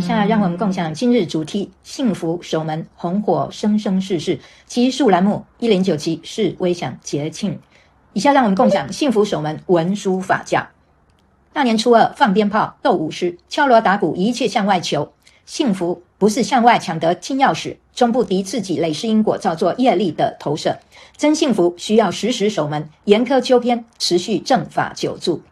下让我们共享今日主题：幸福守门，红火生生世世。其数栏目1097是微享节庆。以下让我们共享幸福守门文殊法教。大年初二放鞭炮、斗舞狮、敲锣打鼓，一切向外求。幸福不是向外抢得金钥匙，终不敌自己累世因果造作业力的投射。真幸福需要时时守门，严苛纠偏，持续正法久住。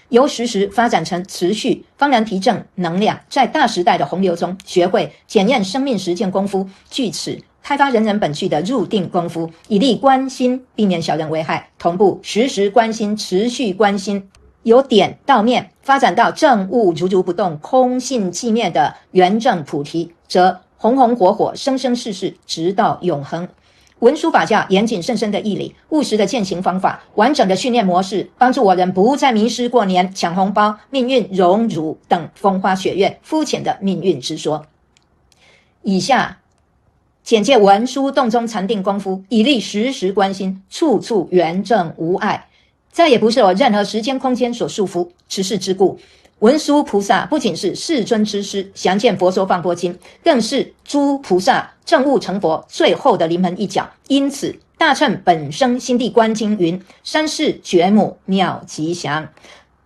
由时时发展成持续，方能提振能量，在大时代的洪流中学会检验生命实践功夫，据此开发人人本具的入定功夫，以利观心，避免小人为害。同步时时关心，持续关心，由点到面发展到正悟如如不动，空性寂灭的圆正菩提，则红红火火，生生世世，直到永恒。文殊法教严谨甚深的义理，务实的践行方法，完整的训练模式，帮助我人不再迷失过年、抢红包、命运荣辱等风花雪月、肤浅的命运之说。以下简介文殊洞中禅定功夫，以利时时关心，处处圆正无碍，再也不受任何时间空间所束缚。此事之故，文殊菩萨不仅是世尊之师，详见佛说放波经，更是诸菩萨证悟成佛最后的临门一脚。因此大乘本生心地观经云：三世觉母妙吉祥。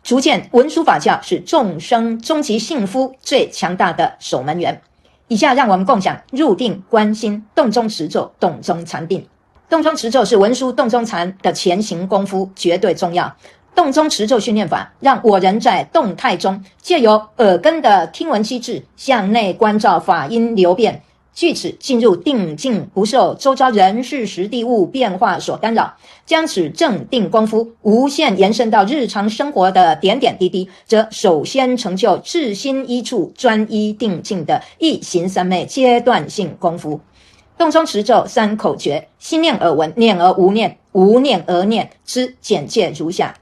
逐渐文殊法教是众生终极幸福最强大的守门员。以下让我们共享入定观心，洞中持咒，洞中禅定。洞中持咒是文殊洞中禅的前行功夫，绝对重要。洞中持咒训练法，让我人在动态中，借由耳根的听闻机制，向内关照法音流变，据此进入定境，不受周遭人事时地物变化所干扰。将此正定功夫无限延伸到日常生活的点点滴滴，则首先成就至心一处专一定境的一行三昧阶段性功夫。洞中持咒三口诀：心念而闻，念而无念，无念而念之简介如下。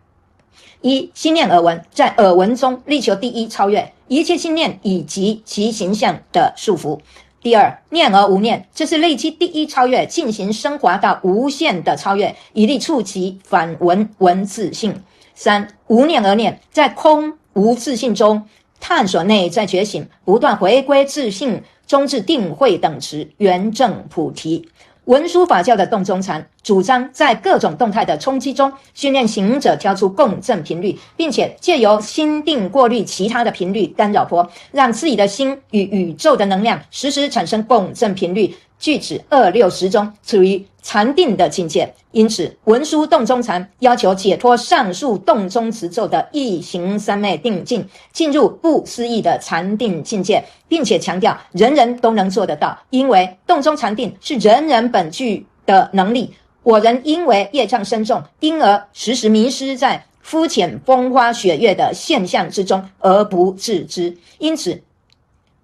一、心念而闻，在耳闻中力求第一超越一切心念以及其形象的束缚。第二，念而无念，这是累积第一超越，进行升华到无限的超越，以利触及反闻文字性。三、无念而念，在空无自性中探索内在觉醒，不断回归自性，终至定慧等持，圆正菩提。文殊法教的洞中禅主张在各种动态的冲击中训练行者挑出共振频率，并且借由心定过滤其他的频率干扰波，让自己的心与宇宙的能量时时产生共振频率，据此260中处于禅定的境界。因此文殊洞中禅要求解脱上述洞中持咒的一行三昧定境，进入不思议的禅定境界，并且强调人人都能做得到，因为洞中禅定是人人本具的能力。我人因为业障深重，因而时时迷失在肤浅风花雪月的现象之中而不自知。因此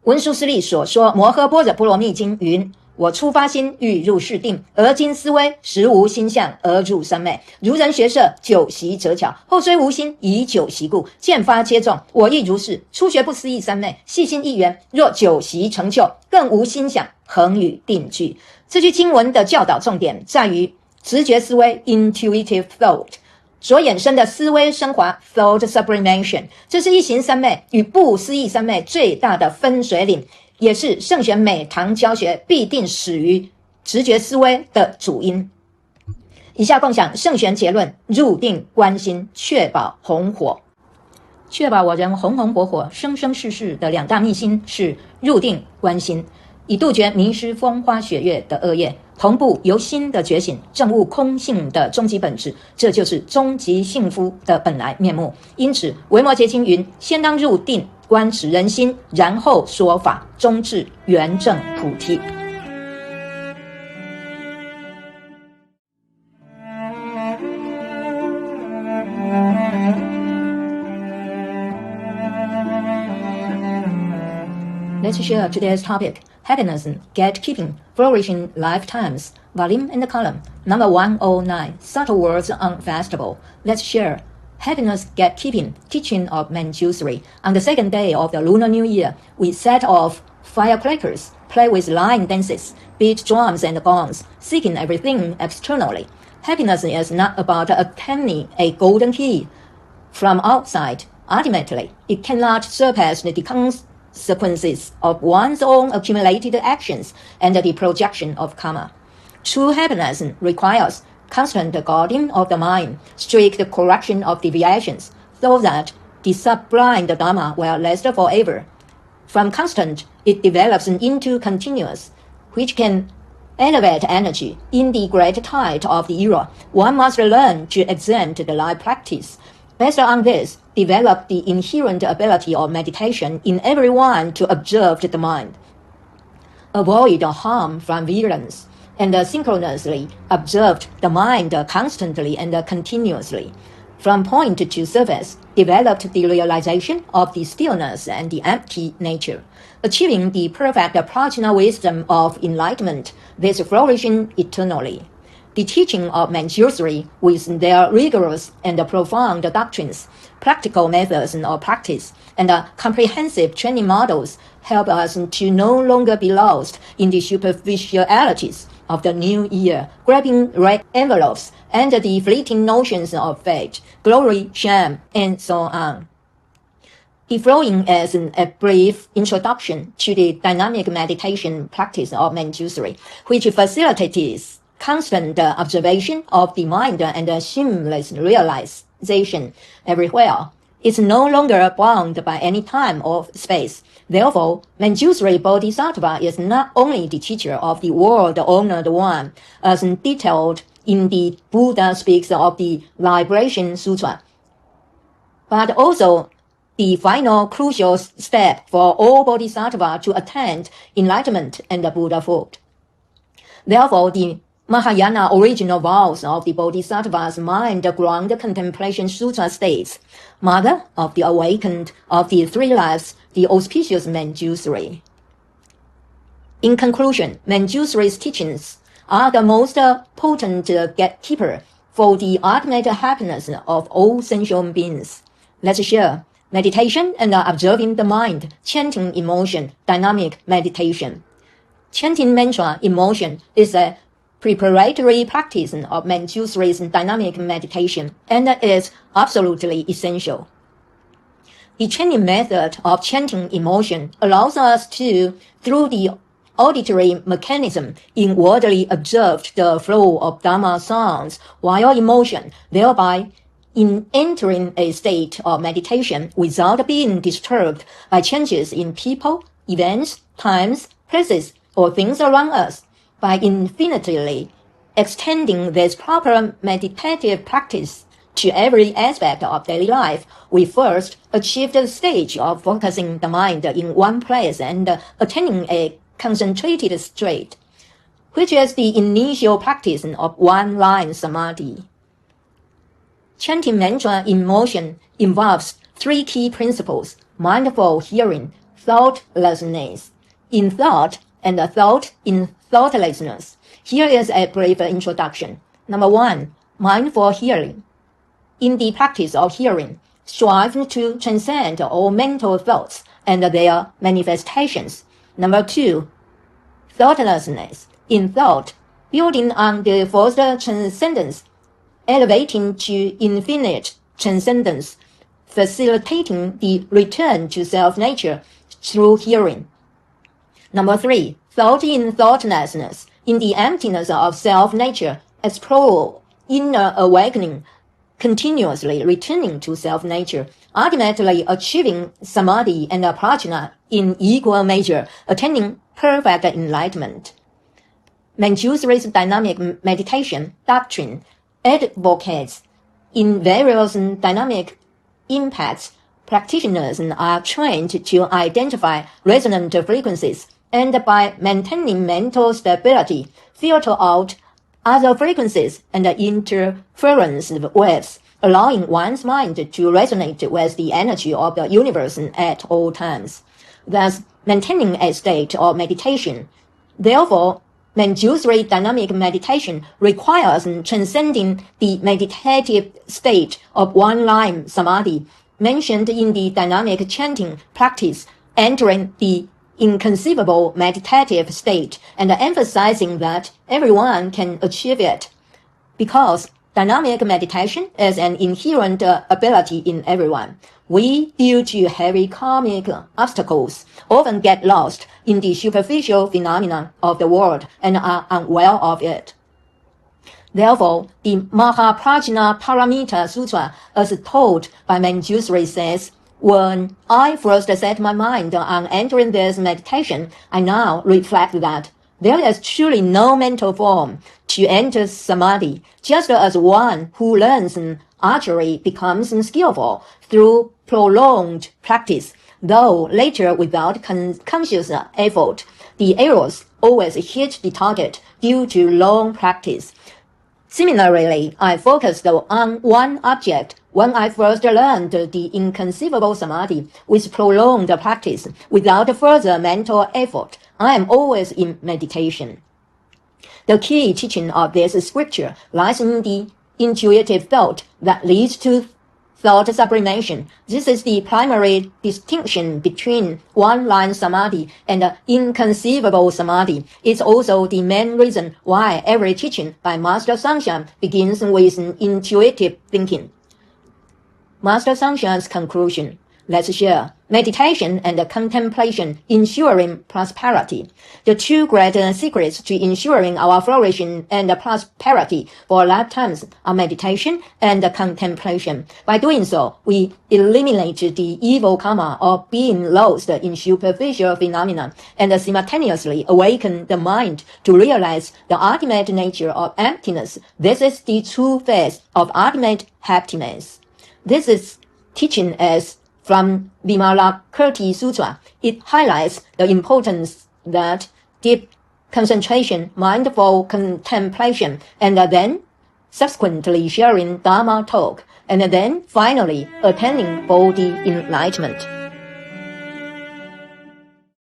文殊师利所说摩诃般若波罗蜜经云：我初发心欲入世定，而今思维实无心相而入三昧。如人学射，久习则巧，后虽无心，以久习故，渐发皆中。我亦如是，初学不思议三昧，细心一缘，若久习成就，更无心想，恒与定具。这句经文的教导重点在于直觉思维 intuitive thought 所衍生的思维升华 thought sublimation， 这是一行三昧与不思议三昧最大的分水岭，也是圣贤每堂教学必定始于直觉思维的主因。以下共享圣贤结论：入定观心，确保红火。确保我人红红火火、生生世世的两大秘辛是入定观心，以杜绝迷失风花雪月的恶业，同步由心的觉醒证悟空性的终极本质，这就是终极幸福的本来面目。因此维摩诘经云：先当入定观持人心，然后说法，终至圆正菩提。Let's share today's topic: Happiness and Gatekeeping, Flourishing Lifetimes, Volume and Column, number 109, Subtle Words on Festival. Let's share Happiness Gatekeeping, Teaching of Manjushri. On the second day of the Lunar New Year, we set off firecrackers, play with line dances, beat drums and gongs, seeking everything externally. Happiness is not about obtaining a golden key from outside. Ultimately, it cannot surpass the consequences of one's own accumulated actions and the projection of karma. True happiness requires constant guarding of the mind, strict correction of deviations, so that the sublime Dharma will last forever. From constant, it develops into continuous, which can elevate energy. In the great tide of the era, one must learn to exempt the life practice. Based on this, develop the inherent ability of meditation in everyone to observe the mind. Avoid harm from violence, and synchronously observe the mind constantly and continuously. From point to surface, develop the realization of the stillness and the empty nature. Achieving the perfect prajna wisdom of enlightenment, this flourishing eternally. The teaching of Manjushri, with their rigorous and profound doctrines, practical methods of practice, and comprehensive training models, help us to no longer be lost in the superficialities of the new year, grabbing red envelopes and the fleeting notions of fate, glory, shame, and so on. The following is a brief introduction to the dynamic meditation practice of Manjushri, which facilitates constant observation of the mind and seamless realization everywhere. It's no longer bound by any time or space. Therefore, Manjushri Bodhisattva is not only the teacher of the world-honored one, as detailed in the Buddha Speaks of the Liberation Sutra, but also the final crucial step for all bodhisattva to attain enlightenment and Buddhahood. Therefore, the Mahayana original vows of the Bodhisattva's mind-ground contemplation sutra states, Mother of the awakened of the three lives, the auspicious Manjushri. In conclusion, Manjushri's teachings are the most potent gatekeeper for the ultimate happiness of all sentient beings. Let's share meditation and observing the mind, chanting emotion, dynamic meditation. Chanting mantra emotion is a preparatory practice of Manjushri's dynamic meditation and is absolutely essential. The chanting method of chanting emotion allows us to, through the auditory mechanism, inwardly observe the flow of Dharma sounds while in motion, thereby entering a state of meditation without being disturbed by changes in people, events, times, places, or things around us. By infinitely extending this proper meditative practice to every aspect of daily life, we first achieve the stage of focusing the mind in one place and attaining a concentrated state, which is the initial practice of one-line samadhi. Chanting mantra in motion involves three key principles: mindful hearing, thoughtlessness in thought, and thought in thoughtlessness. Here is a brief introduction. Number 1, mindful hearing. In the practice of hearing, strive to transcend all mental thoughts and their manifestations. Number 2, thoughtlessness. In thought, building on the first transcendence, elevating to infinite transcendence, facilitating the return to self-nature through hearing. Number 3, thought in thoughtlessness. In the emptiness of self-nature, explore inner awakening, continuously returning to self-nature, ultimately achieving samadhi and prajna in equal measure, attaining perfect enlightenment. Manjushri's dynamic meditation doctrine advocates in various dynamic impacts. Practitioners are trained to identify resonant frequencies and by maintaining mental stability, filter out other frequencies and interference waves, allowing one's mind to resonate with the energy of the universe at all times, thus maintaining a state of meditation. Therefore, Manjushri dynamic meditation requires transcending the meditative state of one-line samadhi mentioned in the dynamic chanting practice, entering the inconceivable meditative state and emphasizing that everyone can achieve it. Because Dynamic meditation is an inherent ability in everyone. We, due to heavy karmic obstacles, often get lost in the superficial phenomena of the world and are unaware of it. Therefore, the Mahaprajna Paramita Sutra, as told by Manjusri, says, when I first set my mind on entering this meditation, I now reflect that there is truly no mental form to enter samadhi, just as one who learns archery becomes skillful through prolonged practice, though later without conscious effort. The arrows always hit the target due to long practice. Similarly, I focused on one object when I first learned the inconceivable samadhi with prolonged practice without further mental effort. I am always in meditation. The key teaching of this scripture lies in the intuitive thought that leads to thought sublimation. This is the primary distinction between one-line samadhi and inconceivable samadhi. It's also the main reason why every teaching by Master Sangshan begins with intuitive thinking. Master Sangshan's conclusion. Let's share. Meditation and contemplation ensuring prosperity. The two great secrets to ensuring our flourishing and prosperity for lifetimes are meditation and contemplation. By doing so, we eliminate the evil karma of being lost in superficial phenomena and simultaneously awaken the mind to realize the ultimate nature of emptiness. This is the true phase of ultimate happiness. This is teaching as from Vimalakirti Sutra. It highlights the importance that deep concentration, mindful contemplation, and then subsequently sharing Dharma talk, and then finally attaining body enlightenment.